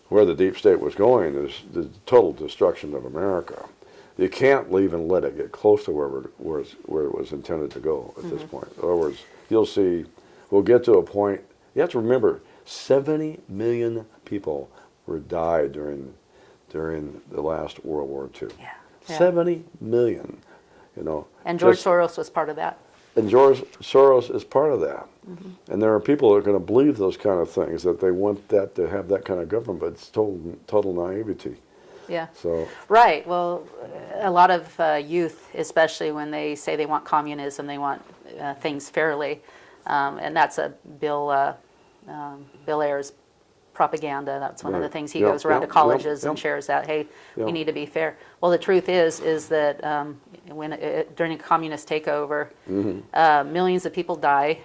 where the deep state was going is the total destruction of America. You can't leave and let it get close to where it was intended to go at this point. In other words, you'll see, we'll get to a point, you have to remember, 70 million people died during the last World War II. Yeah. 70 million, you know. And George Soros was part of that. And George Soros is part of that. And there are people that are going to believe those kind of things, that they want that to have that kind of government, but it's total naivety. Yeah. So right. Well, a lot of youth, especially when they say they want communism, they want things fairly, and that's a Bill Ayers propaganda. That's one of the things he goes around to colleges and shares that, hey, we need to be fair. Well, the truth is that during a communist takeover, millions of people die,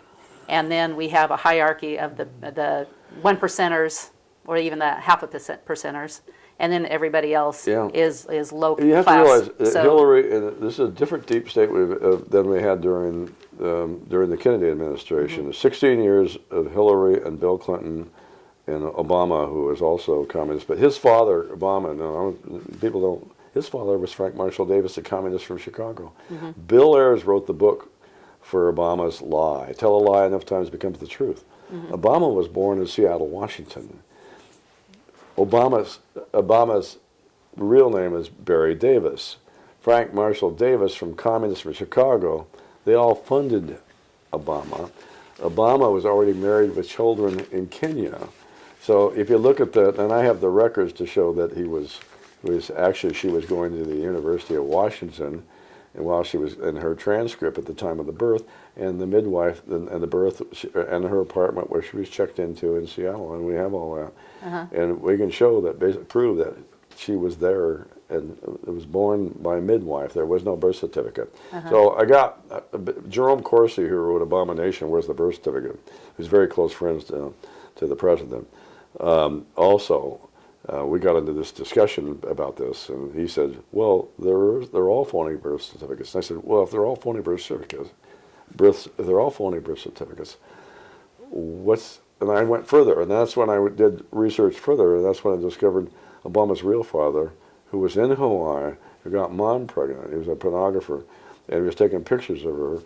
and then we have a hierarchy of the 1%ers, or even the half a percenters, and then everybody else is low class. You have to realize that Hillary, and this is a different deep state than we had during the Kennedy administration. 16 years of Hillary and Bill Clinton and Obama, who was also a communist, but his father, Obama, people don't, his father was Frank Marshall Davis, a communist from Chicago. Bill Ayers wrote the book for Obama's lie. Tell a lie enough times becomes the truth. Obama was born in Seattle, Washington. Obama's real name is Barry Davis. Frank Marshall Davis, from communists from Chicago, they all funded Obama. Obama was already married with children in Kenya. So if you look at that, and I have the records to show that she was going to the University of Washington, and while she was in her transcript at the time of the birth, and the midwife and the birth, and her apartment where she was checked into in Seattle, and we have all that. And we can show that, basically prove that she was there, and it was born by a midwife. There was no birth certificate. So I got Jerome Corsi, who wrote Abomination, Where's the Birth Certificate? Who's very close friends to the president. We got into this discussion about this, and he said, well, they're all phony birth certificates. And I said, well, if they're all phony birth certificates, and I went further, and that's when I did research further, and that's when I discovered Obama's real father, who was in Hawaii, who got Mom pregnant. He was a pornographer, and he was taking pictures of her,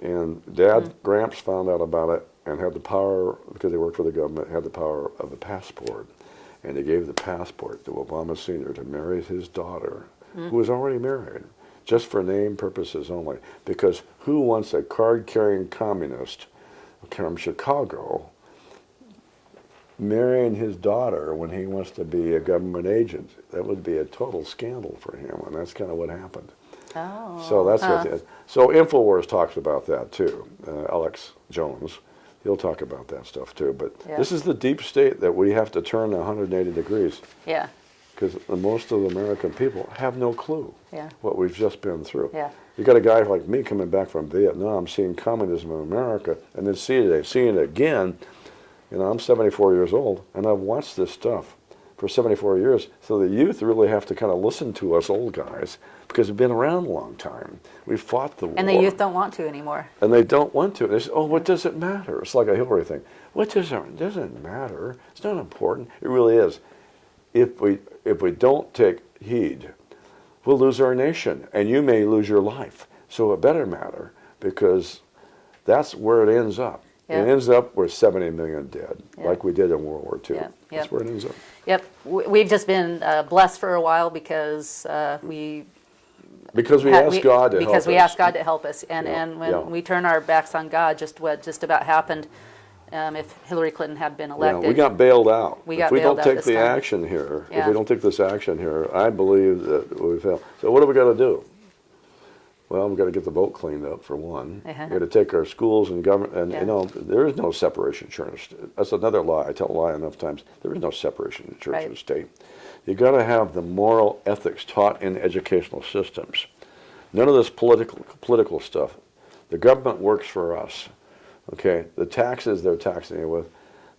and Dad, Gramps, found out about it and had the power, because he worked for the government, had the power of the passport. And he gave the passport to Obama Sr. to marry his daughter, who was already married, just for name purposes only. Because who wants a card-carrying communist from Chicago marrying his daughter when he wants to be a government agent? That would be a total scandal for him, and that's kind of what happened. Oh. So that's what it is. So InfoWars talks about that too. Alex Jones, he'll talk about that stuff too. But this is the deep state that we have to turn 180 degrees. Yeah. Because most of the American people have no clue what we've just been through. Yeah. You got a guy like me coming back from Vietnam, seeing communism in America, and then seeing it again. You know, I'm 74 years old, and I've watched this stuff for 74 years. So the youth really have to kind of listen to us old guys, because we've been around a long time. We've fought the war. And the youth don't want to anymore. And they don't want to. They say, oh, what does it matter? It's like a Hillary thing. What does it doesn't matter. It's not important. It really is. If we don't take heed, we'll lose our nation, and you may lose your life. So it better matter, because that's where it ends up. Yep. It ends up with 70 million dead, like we did in World War II. That's where it ends up. Yep. We've just been blessed for a while because we asked God to help us. Because we asked God to help us. And when we turn our backs on God, just what just about happened if Hillary Clinton had been elected. Yeah, we got bailed out. If we don't take the action here, if we don't take this action here, I believe that we fail. So what do we got to do? Well, we've got to get the vote cleaned up, for one. We've got to take our schools and government, and you know, there is no separation of church. That's another lie. I tell a lie enough times. There is no separation of church and state. You got to have the moral ethics taught in educational systems. None of this political stuff. The government works for us. Okay, the taxes they're taxing you with,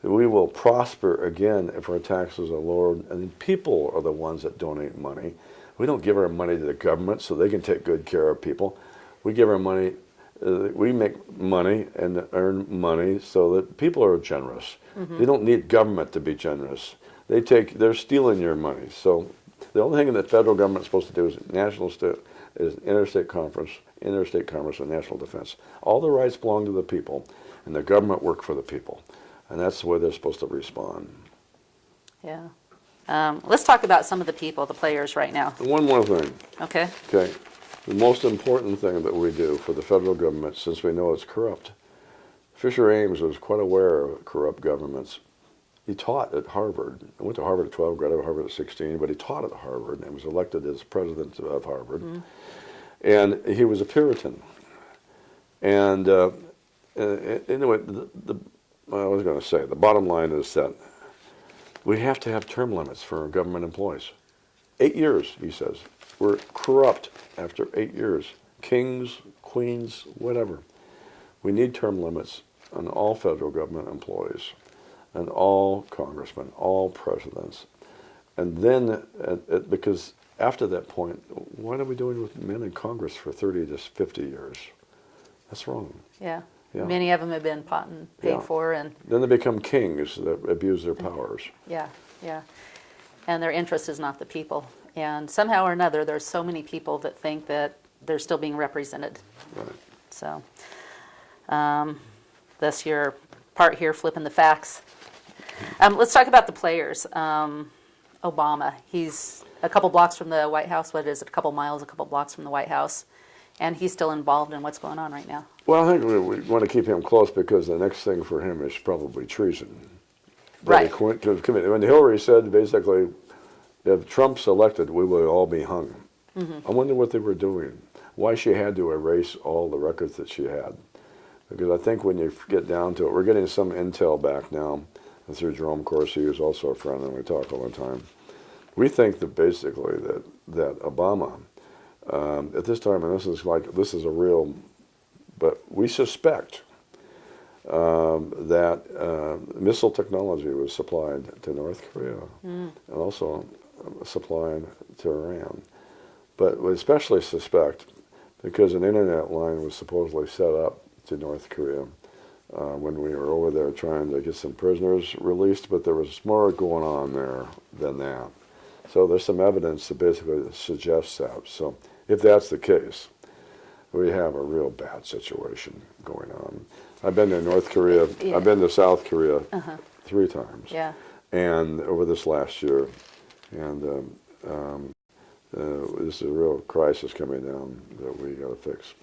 we will prosper again if our taxes are lowered, and people are the ones that donate money. We don't give our money to the government so they can take good care of people. We give our money, we make money and earn money so that people are generous. They don't need government to be generous. they're stealing your money. So the only thing that the federal government's supposed to do is interstate commerce, and national defense. All the rights belong to the people, and the government work for the people, and that's the way they're supposed to respond. Yeah. Let's talk about some of the people, the players right now. And one more thing. Okay. Okay. The most important thing that we do for the federal government, since we know it's corrupt, Fisher Ames was quite aware of corrupt governments. He taught at Harvard. I went to Harvard at 12, got out of Harvard at 16, but he taught at Harvard and was elected as president of Harvard. Mm-hmm. And he was a Puritan. And anyway, I was going to say, the bottom line is that we have to have term limits for government employees. 8 years, he says. We're corrupt after 8 years. Kings, queens, whatever. We need term limits on all federal government employees and all congressmen, all presidents. And then, because after that point, what are we doing with men in Congress for 30 to 50 years? That's wrong. Yeah. Yeah. Many of them have been bought and paid for. And then they become kings that abuse their powers. Yeah, yeah. And their interest is not the people. And somehow or another, there's so many people that think that they're still being represented. Right. So, that's your part here, flipping the facts. Let's talk about the players. Obama, he's a couple blocks from the White House. What is it, a couple miles, a couple blocks from the White House. And he's still involved in what's going on right now. Well, I think we want to keep him close because the next thing for him is probably treason. Right. When Hillary said basically, if Trump's elected, we will all be hung. Mm-hmm. I wonder what they were doing. Why she had to erase all the records that she had. Because I think when you get down to it, we're getting some intel back now through Jerome Corsi, who's also a friend, and we talk all the time. We think that basically that Obama, at this time, and this is a real, but we suspect that missile technology was supplied to North Korea and also supplied to Iran. But we especially suspect because an internet line was supposedly set up to North Korea when we were over there trying to get some prisoners released, but there was more going on there than that. So there's some evidence that basically suggests that. So if that's the case, we have a real bad situation going on. I've been to North Korea. Yeah. I've been to South Korea 3 times. Yeah. And over this last year, and this is a real crisis coming down that we got to fix.